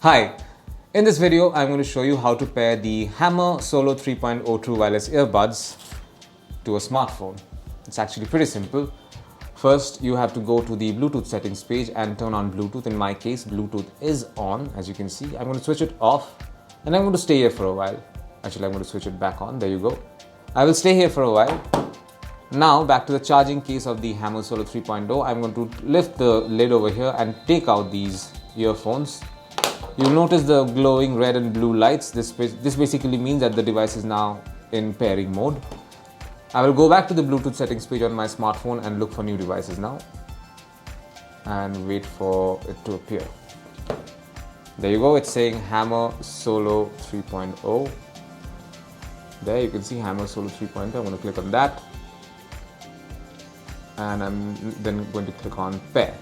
Hi, in this video I'm going to show you how to pair the Hammer Solo 3.0 True Wireless Earbuds to a smartphone. It's actually pretty simple. First, you have to go to the Bluetooth settings page and turn on Bluetooth. In my case, Bluetooth is on, as you can see. I'm going to switch it off and I'm going to stay here for a while. Actually, I'm going to switch it back on. There you go. I will stay here for a while. Now, back to the charging case of the Hammer Solo 3.0. I'm going to lift the lid over here and take out these earphones. You'll notice the glowing red and blue lights. This basically means that the device is now in pairing mode. I will go back to the Bluetooth settings page on my smartphone and look for new devices now and wait for it to appear. There you go, it's saying Hammer Solo 3.0. There you can see Hammer Solo 3.0. I'm going to click on that and I'm then going to click on pair.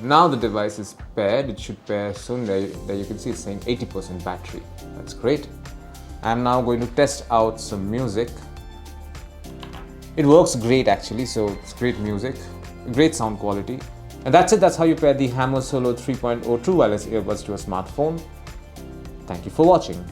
Now the device is paired. It should pair soon. There you can see it's saying 80% battery. That's great. I'm now going to test out some music. It works great actually, so it's great music, great sound quality. And that's it. That's how you pair the Hammer Solo 3.0 True Wireless Earbuds to a smartphone. Thank you for watching.